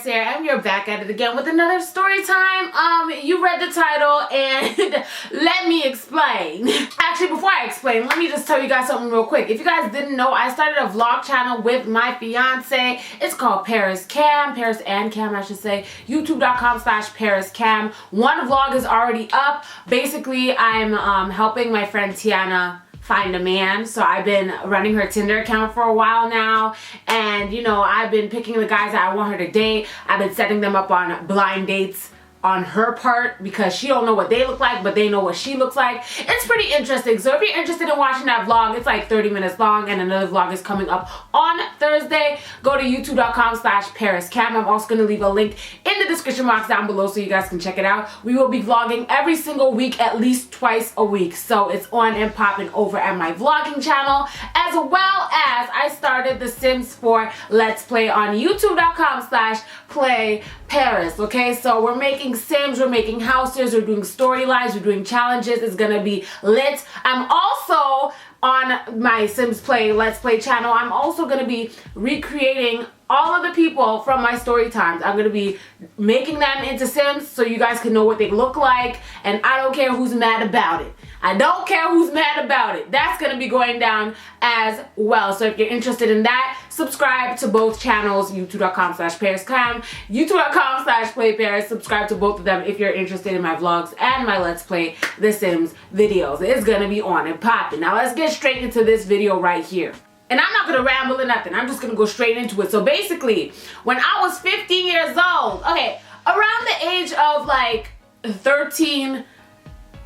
HeyParis here, and we're back at it again with another story time. You read the title, and let me explain. Actually, before I explain, let me just tell you guys something real quick. If you guys didn't know, I started a vlog channel with my fiance. It's called Paris and Cam, I should say. YouTube.com/ParisCam. One vlog is already up. Basically, I'm helping my friend Tiana find a man. So I've been running her Tinder account for a while now, and you know, I've been picking the guys that I want her to date. I've been setting them up on blind dates on her part because she don't know what they look like, but they know what she looks like. It's pretty interesting. So if you're interested in watching that vlog, it's like 30 minutes long, and another vlog is coming up on Thursday. Go to youtube.com/ParisCam. I'm also going to leave a link in the description box down below so you guys can check it out. We will be vlogging every single week, at least twice a week. So it's on and popping over at my vlogging channel, as well as I started The Sims 4 Let's Play on youtube.com/PlayParis. Okay, so we're making Sims, we're making houses, we're doing storylines, we're doing challenges. It's gonna be lit. I'm also on my Sims Play Let's Play channel. I'm also gonna be recreating all of the people from my story times. I'm gonna be making them into Sims so you guys can know what they look like, and I don't care who's mad about it. I don't care who's mad about it. That's gonna be going down as well. So if you're interested in that, subscribe to both channels, youtube.com/ParisCam, youtube.com/PlayParis. Subscribe to both of them if you're interested in my vlogs and my Let's Play The Sims videos. It's gonna be on and popping. Now let's get straight into this video right here. And I'm not gonna ramble or nothing. I'm just gonna go straight into it. So basically, when I was 15 years old, okay, around the age of like 13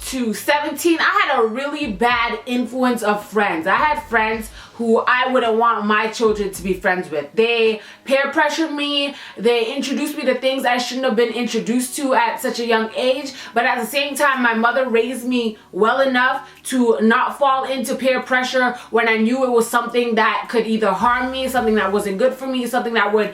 to 17, I had a really bad influence of friends. I had friends who I wouldn't want my children to be friends with. They peer pressured me. They introduced me to things I shouldn't have been introduced to at such a young age. But at the same time, my mother raised me well enough to not fall into peer pressure when I knew it was something that could either harm me, something that wasn't good for me, something that would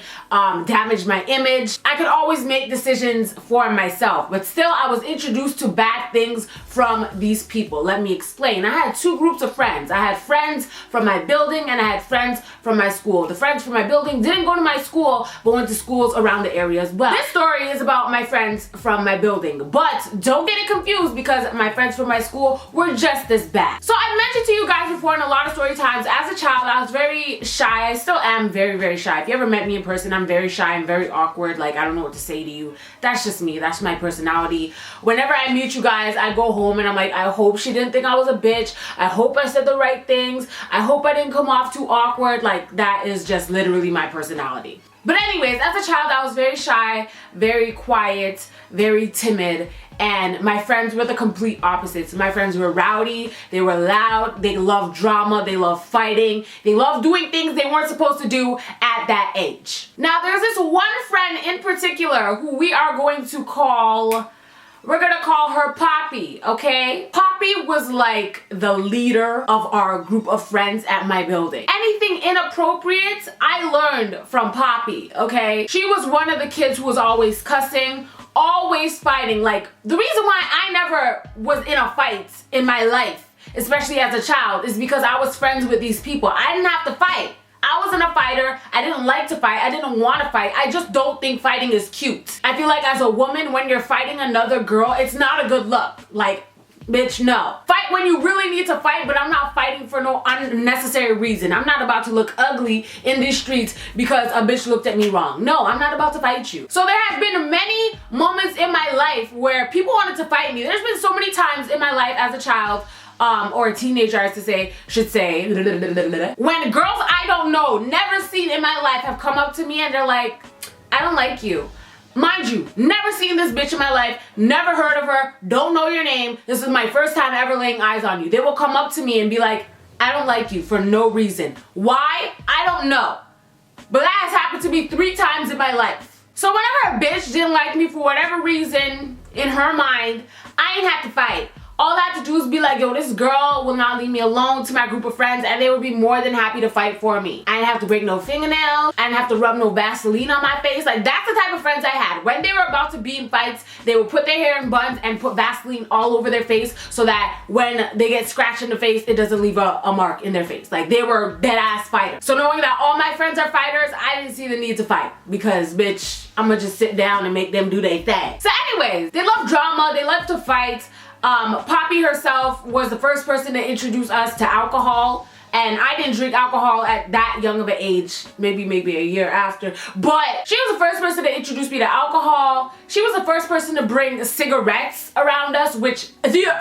damage my image. I could always make decisions for myself, but still I was introduced to bad things from these people. Let me explain. I had two groups of friends. I had friends from my building, and I had friends from my school. The friends from my building didn't go to my school, but went to schools around the area as well. This story is about my friends from my building, but don't get it confused because my friends from my school were just as bad. So I mentioned to you guys before in a lot of story times, as a child, I was very shy. I still am very, very shy. If you ever met me in person, I'm very shy and very awkward. Like, I don't know what to say to you. That's just me. That's my personality. Whenever I meet you guys, I go home and I'm like, I hope she didn't think I was a bitch. I hope I said the right things. I hope I didn't come off too awkward. Like, that is just literally my personality. But anyways, as a child, I was very shy, very quiet, very timid, and my friends were the complete opposites. My friends were rowdy, they were loud, they loved drama, they loved fighting, they loved doing things they weren't supposed to do at that age. Now, there's this one friend in particular who we are going to call, we're gonna call her Poppy, okay? Poppy was like the leader of our group of friends at my building. Anything inappropriate, I learned from Poppy, okay? She was one of the kids who was always cussing, always fighting. Like, the reason why I never was in a fight in my life, especially as a child, is because I was friends with these people. I didn't have to fight. I wasn't a fighter. I didn't like to fight. I didn't want to fight. I just don't think fighting is cute. I feel like as a woman, when you're fighting another girl, it's not a good look. Like, bitch, no. Fight when you really need to fight, but I'm not fighting for no unnecessary reason. I'm not about to look ugly in these streets because a bitch looked at me wrong. No, I'm not about to fight you. So there have been many moments in my life where people wanted to fight me. There's been so many times in my life as a child, or a teenager, I should say, when girls I don't know, never seen in my life, have come up to me and they're like, I don't like you. Mind you, never seen this bitch in my life, never heard of her, don't know your name, this is my first time ever laying eyes on you. They will come up to me and be like, I don't like you for no reason. Why? I don't know. But that has happened to me 3 times in my life. So whenever a bitch didn't like me for whatever reason, in her mind, I ain't have to fight. all I had to do is be like, yo, this girl will not leave me alone, to my group of friends, and they would be more than happy to fight for me. I didn't have to break no fingernails. I didn't have to rub no Vaseline on my face. Like, that's the type of friends I had. When they were about to be in fights, they would put their hair in buns and put Vaseline all over their face so that when they get scratched in the face, it doesn't leave a mark in their face. Like, they were dead ass fighters. So knowing that all my friends are fighters, I didn't see the need to fight because, bitch, I'm gonna just sit down and make them do their thing. So anyways, they love drama, they love to fight. Poppy herself was the first person to introduce us to alcohol, and I didn't drink alcohol at that young of an age, maybe a year after, but she was the first person to introduce me to alcohol. She was the first person to bring cigarettes around us, which,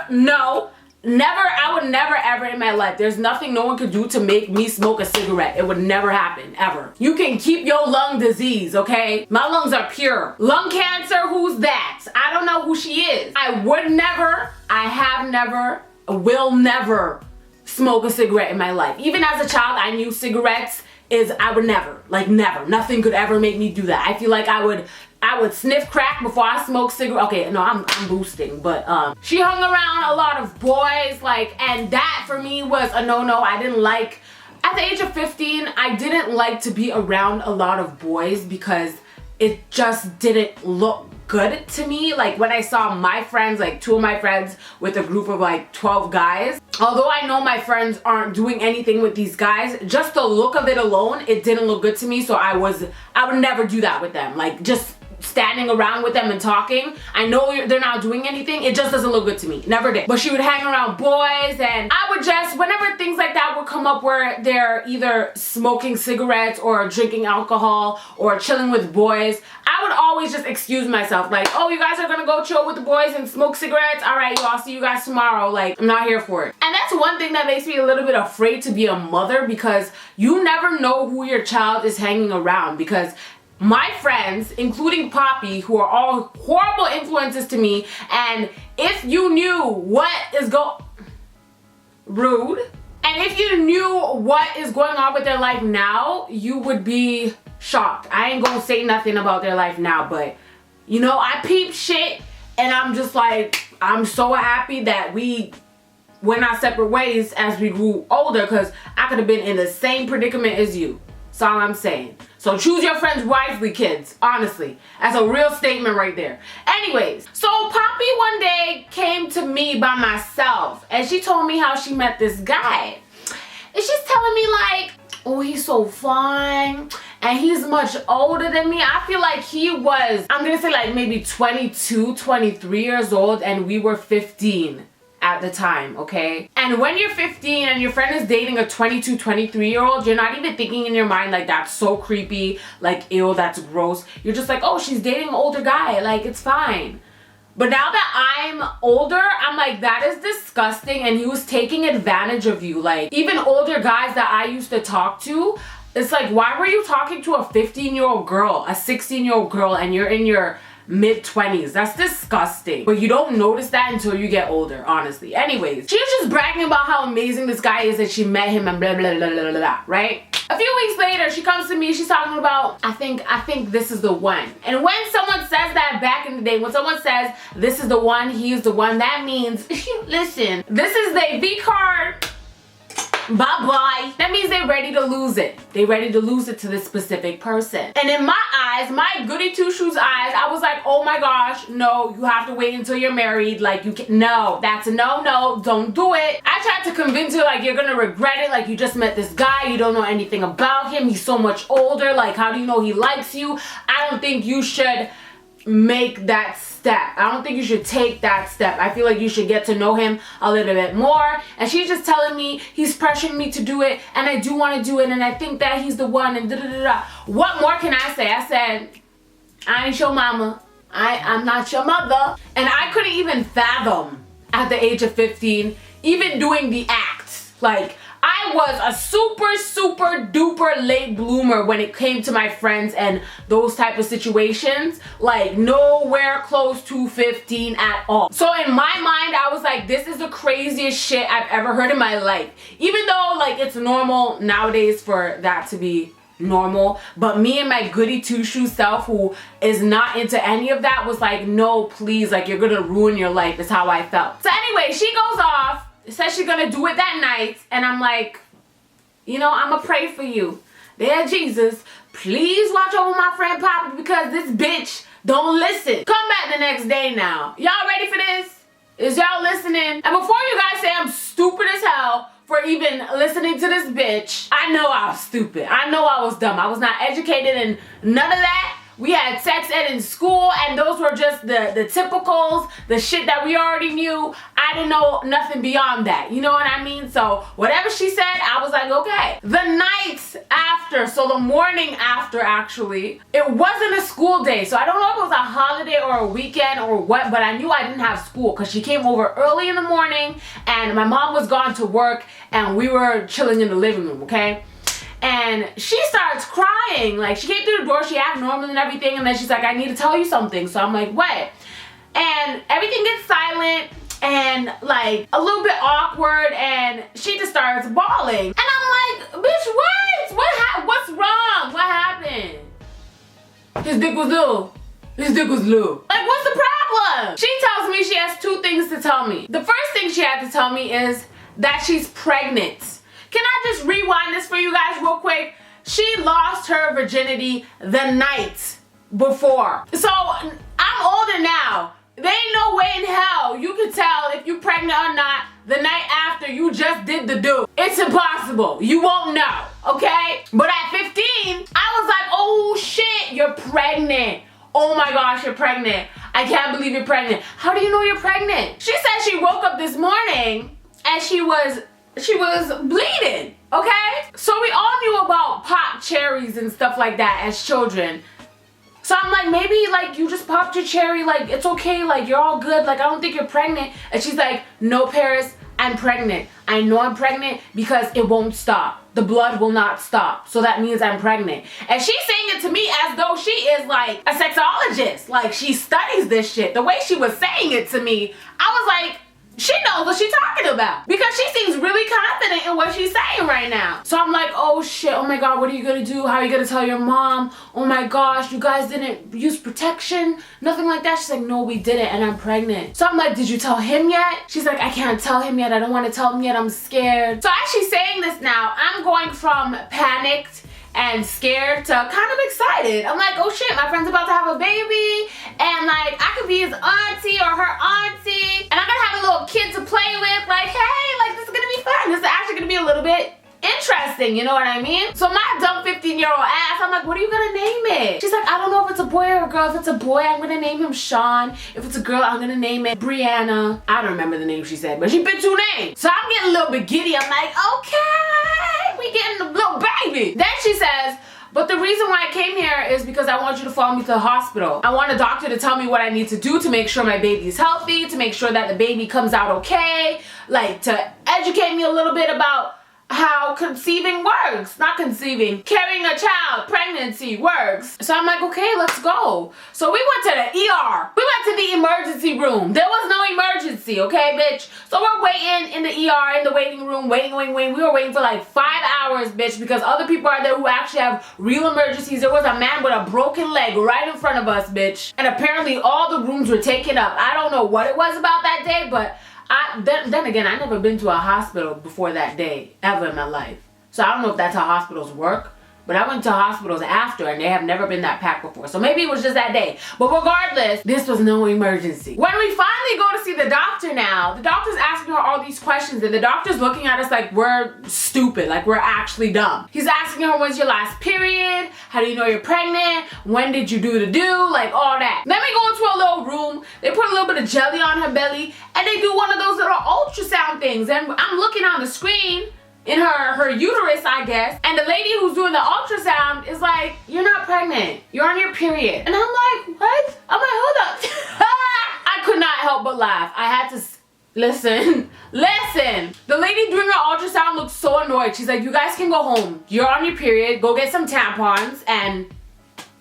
no, never, I would never ever in my life, there's nothing no one could do to make me smoke a cigarette. It would never happen, ever. You can keep your lung disease, okay? My lungs are pure. Lung cancer, who's that? I don't know who she is. I would never, I have never, will never smoke a cigarette in my life. Even as a child, I knew cigarettes I would never, like never. Nothing could ever make me do that. I feel like I would sniff crack before I smoke cigarette. Okay, no, I'm boosting, but she hung around a lot of boys, like, and that for me was a no-no. I didn't like, at the age of 15, I didn't like to be around a lot of boys because it just didn't look good to me. Like, when I saw my friends, like 2 of my friends with a group of like 12 guys, although I know my friends aren't doing anything with these guys, just the look of it alone, it didn't look good to me. So I would never do that with them. Like, just standing around with them and talking, I know they're not doing anything, it just doesn't look good to me. Never did. But she would hang around boys, and I would just, whenever things like that would come up where they're either smoking cigarettes or drinking alcohol or chilling with boys, I would always just excuse myself, like, oh, you guys are gonna go chill with the boys and smoke cigarettes? All right, I'll see you guys tomorrow. Like, I'm not here for it. And that's one thing that makes me a little bit afraid to be a mother, because you never know who your child is hanging around. Because my friends, including Poppy, who are all horrible influences to me, and if you knew what is rude, and if you knew what is going on with their life now, you would be shocked. I ain't gonna say nothing about their life now, but you know, I peep shit, and I'm just like, I'm so happy that we went our separate ways as we grew older, because I could have been in the same predicament as you. That's all I'm saying. So choose your friends wisely, kids. Honestly, that's a real statement right there. Anyways, so Poppy one day came to me by myself, and she told me how she met this guy. And she's telling me like, oh, he's so fine, and he's much older than me. I feel like he was, I'm gonna say like maybe 22, 23 years old, and we were 15 at the time, okay? And when you're 15 and your friend is dating a 22, 23-year-old, you're not even thinking in your mind like, that's so creepy, like, ew, that's gross. You're just like, oh, she's dating an older guy, like, it's fine. But now that I'm older, I'm like, that is disgusting, and he was taking advantage of you. Like, even older guys that I used to talk to, it's like, why were you talking to a 15-year-old girl, a 16-year-old girl, and you're in your mid-20s? That's disgusting. But you don't notice that until you get older, honestly. Anyways, she was just bragging about how amazing this guy is, that she met him and blah, blah, blah, blah, blah, right? A few weeks later, she comes to me, she's talking about, I think this is the one. And when someone says that back in the day, when someone says, this is the one, he is the one, that means, listen, this is their V card. Bye-bye. That means they're ready to lose it. They're ready to lose it to this specific person. And in my eyes, my goody two-shoes eyes, I was like, oh my gosh, no, you have to wait until you're married. Like, you can, no, that's a no, don't do it. I tried to convince her, like, you're gonna regret it. Like, you just met this guy, you don't know anything about him. He's so much older. Like, how do you know he likes you? I don't think you should make that step. I don't think you should take that step. I feel like you should get to know him a little bit more. And she's just telling me he's pressuring me to do it, and I do want to do it, and I think that he's the one, and da da da da. What more can I say? I said, I ain't your mama. I'm not your mother. And I couldn't even fathom at the age of 15 even doing the act. Like, I was a super duper late bloomer when it came to my friends and those type of situations. Like, nowhere close to 15 at all. So in my mind, I was like, this is the craziest shit I've ever heard in my life. Even though, like, it's normal nowadays for that to be normal. But me and my goody two-shoes self, who is not into any of that, was like, no, please, like, you're gonna ruin your life, is how I felt. So anyway, she goes off, says she's gonna do it that night, and I'm like, you know, I'ma pray for you. Dear Jesus, please watch over my friend Poppy, because this bitch don't listen. Come back the next day now. Y'all ready for this? Is y'all listening? And before you guys say I'm stupid as hell for even listening to this bitch, I know I was stupid. I know I was dumb. I was not educated in none of that. We had sex ed in school, and those were just the typicals, the shit that we already knew. I didn't know nothing beyond that. You know what I mean? So whatever she said, I was like, okay. The night after, so the morning after actually, it wasn't a school day. So I don't know if it was a holiday or a weekend or what, but I knew I didn't have school because she came over early in the morning and my mom was gone to work and we were chilling in the living room, okay? And she starts crying. Like, she came through the door, she acted normal and everything, and then she's like, I need to tell you something. So I'm like, what? And everything gets silent and like a little bit awkward, and she just starts bawling. And I'm like, bitch, what? What's wrong? What happened? His dick was little. His dick was little. Like, what's the problem? She tells me she has two things to tell me. The first thing she had to tell me is that she's pregnant. Can I just rewind this for you guys real quick? She lost her virginity the night before. So I'm older now. There ain't no way in hell you can tell if you're pregnant or not the night after you just did the do. It's impossible. You won't know, okay? But at 15, I was like, oh shit, you're pregnant. Oh my gosh, you're pregnant. I can't believe you're pregnant. How do you know you're pregnant? She said she woke up this morning and she was bleeding, okay? So we all knew about pop cherries and stuff like that as children. So I'm like, maybe like you just popped your cherry, like it's okay, like you're all good, like I don't think you're pregnant. And she's like, no, Paris, I'm pregnant. I know I'm pregnant because it won't stop. The blood will not stop. So that means I'm pregnant. And she's saying it to me as though she is like a sexologist. Like she studies this shit. The way she was saying it to me, I was like, she knows what she's talking about because she seems really confident in what she's saying right now. So I'm like, oh shit, oh my god, what are you gonna do? How are you gonna tell your mom? Oh my gosh, you guys didn't use protection? Nothing like that. She's like, no, we didn't, and I'm pregnant. So I'm like, did you tell him yet? She's like, I can't tell him yet. I don't want to tell him yet. I'm scared. So as she's saying this now, I'm going from panicked and scared to kind of excited. I'm like, oh shit, my friend's about to have a baby, and like I could be his auntie or her auntie, and I'm gonna have a little kid to play with. Like, hey, like this is gonna be fun. This is actually gonna be a little bit interesting, you know what I mean? So my dumb 15-year-old ass, I'm like, what are you gonna name it? She's like, I don't know if it's a boy or a girl. If it's a boy, I'm gonna name him Sean. If it's a girl, I'm gonna name it Brianna. I don't remember the name she said, but she picked two names. So I'm getting a little bit giddy. I'm like, okay, we getting a little baby. Then she says, but the reason why I came here is because I want you to follow me to the hospital. I want a doctor to tell me what I need to do to make sure my baby's healthy, to make sure that the baby comes out okay, like to educate me a little bit about how conceiving works. Not conceiving, carrying a child, pregnancy works. So I'm like, okay, let's go. So we went to the ER. We went to the emergency room. There was no emergency, okay, bitch? So we're waiting in the ER, in the waiting room, waiting. We were waiting for like 5 hours, bitch, because other people are there who actually have real emergencies. There was a man with a broken leg right in front of us, bitch. And apparently all the rooms were taken up. I don't know what it was about that day, but then again, I never been to a hospital before that day, ever in my life. So I don't know if that's how hospitals work, but I went to hospitals after and they have never been that packed before. So maybe it was just that day. But regardless, this was no emergency. When we finally go to see the doctor now, the doctor's asking her all these questions and the doctor's looking at us like we're stupid, like we're actually dumb. He's asking her, when's your last period? How do you know you're pregnant? When did you do the do? Like all that. Then we go into a little room. They put a little bit of jelly on her belly and they do one of those little ultrasound things. And I'm looking on the screen in her uterus, I guess, and the lady who's doing the ultrasound is like, you're not pregnant, you're on your period. And I'm like, what? I'm like, hold up. I could not help but laugh. I had to listen. The lady doing her ultrasound looked so annoyed. She's like, you guys can go home, you're on your period, go get some tampons and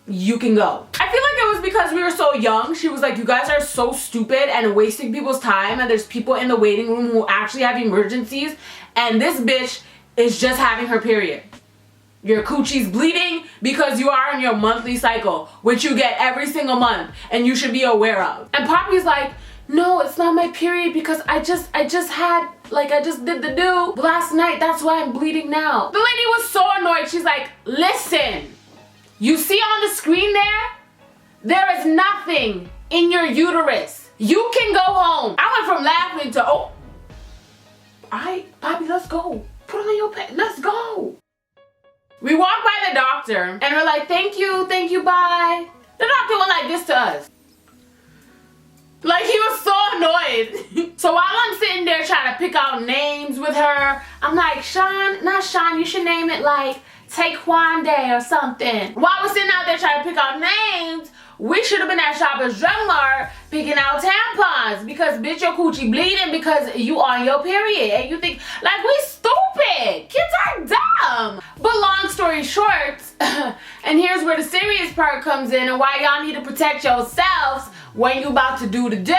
you can go. I feel like it was because we were so young. She was like, you guys are so stupid and wasting people's time, and there's people in the waiting room who actually have emergencies, and this bitch is just having her period. Your coochie's bleeding because you are in your monthly cycle, which you get every single month and you should be aware of. And Poppy's like, no, it's not my period because I just had, like, I just did the do last night. That's why I'm bleeding now. The lady was so annoyed. She's like, listen, you see on the screen there is nothing in your uterus. You can go home. I went from laughing to, oh, all right, Poppy, let's go. Put on your pants, let's go. We walked by the doctor and we're like, thank you, bye. The doctor went like this to us. Like, he was so annoyed. So while I'm sitting there trying to pick out names with her, I'm like, Sean, not Sean, you should name it like Taekwonde or something. While we're sitting out there trying to pick out names, we should have been at Shoppers Drug Mart picking out tampons because bitch, your coochie bleeding because you on your period and you think like we stupid. Kids are dumb. But long story short, and here's where the serious part comes in and why y'all need to protect yourselves when you about to do the do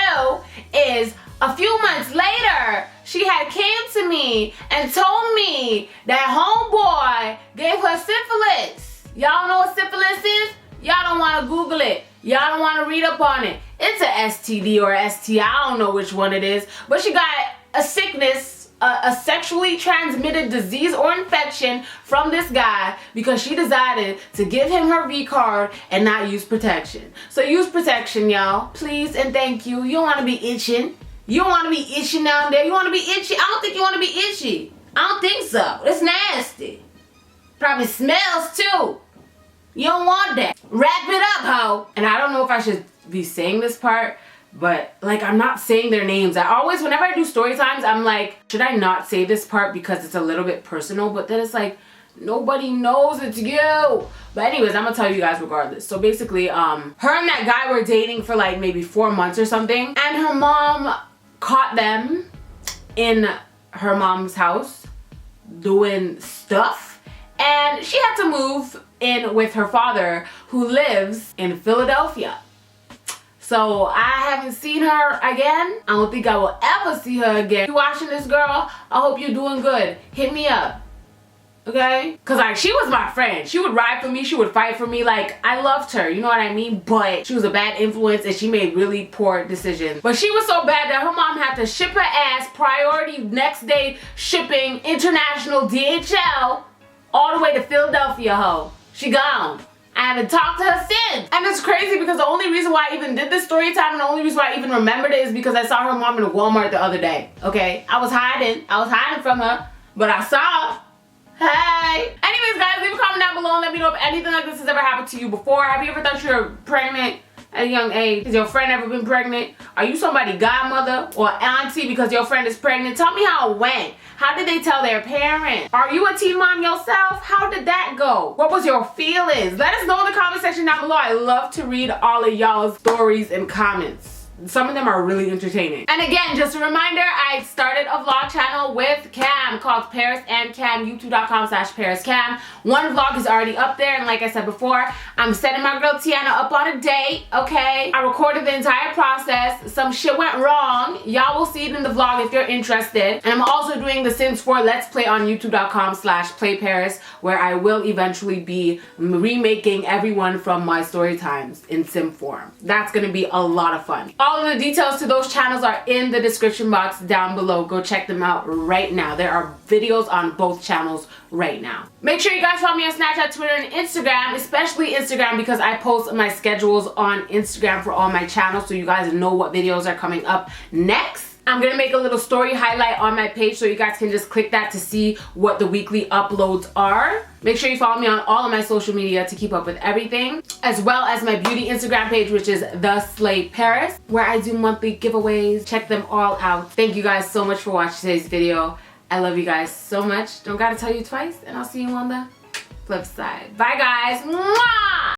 is a few months later, she had came to me and told me that homeboy gave her syphilis. Y'all know what syphilis is? Y'all don't want to Google it. Y'all don't want to read up on it. It's a STD or STI. I don't know which one it is. But she got a sickness, a sexually transmitted disease or infection from this guy because she decided to give him her V card and not use protection. So use protection, y'all. Please and thank you. You don't want to be itching. You don't want to be itching down there. You want to be itchy? I don't think you want to be itchy. I don't think so. It's nasty. Probably smells too. You don't want that. Wrap it up, ho. And I don't know if I should be saying this part, but like I'm not saying their names. I always, whenever I do story times, I'm like, should I not say this part because it's a little bit personal? But then it's like, nobody knows it's you. But anyways, I'm gonna tell you guys regardless. So basically, her and that guy were dating for like maybe 4 months or something. And her mom caught them in her mom's house doing stuff. And she had to move in with her father who lives in Philadelphia. So I haven't seen her again. I don't think I will ever see her again. If you're watching this, girl, I hope you're doing good. Hit me up, okay? Cause like she was my friend. She would ride for me, she would fight for me. Like I loved her, you know what I mean? But she was a bad influence and she made really poor decisions. But she was so bad that her mom had to ship her ass priority next day shipping international DHL all the way to Philadelphia, ho. She gone. I haven't talked to her since. And it's crazy because the only reason why I even did this story time and the only reason why I even remembered it is because I saw her mom in Walmart the other day, okay? I was hiding from her, but I saw her. Hey. Anyways, guys, leave a comment down below and let me know if anything like this has ever happened to you before. Have you ever thought you were pregnant at a young age? Has your friend ever been pregnant? Are you somebody's godmother or auntie because your friend is pregnant? Tell me how it went. How did they tell their parents? Are you a teen mom yourself? How did that go? What was your feelings? Let us know in the comment section down below. I love to read all of y'all's stories and comments. Some of them are really entertaining. And again, just a reminder, I started a vlog channel with Cam called Paris and Cam, youtube.com/ParisCam. One vlog is already up there, and like I said before, I'm setting my girl Tiana up on a date, okay? I recorded the entire process. Some shit went wrong. Y'all will see it in the vlog if you're interested. And I'm also doing the Sims 4 Let's Play on youtube.com/PlayParis, where I will eventually be remaking everyone from my story times in Sim form. That's gonna be a lot of fun. All of the details to those channels are in the description box down below. Go check them out right now. There are videos on both channels right now. Make sure you guys follow me on Snapchat, Twitter, and Instagram, especially Instagram because I post my schedules on Instagram for all my channels so you guys know what videos are coming up next. I'm gonna make a little story highlight on my page so you guys can just click that to see what the weekly uploads are. Make sure you follow me on all of my social media to keep up with everything, as well as my beauty Instagram page, which is ContactSlayparis, where I do monthly giveaways. Check them all out. Thank you guys so much for watching today's video. I love you guys so much. Don't gotta tell you twice, and I'll see you on the flip side. Bye, guys. Mwah!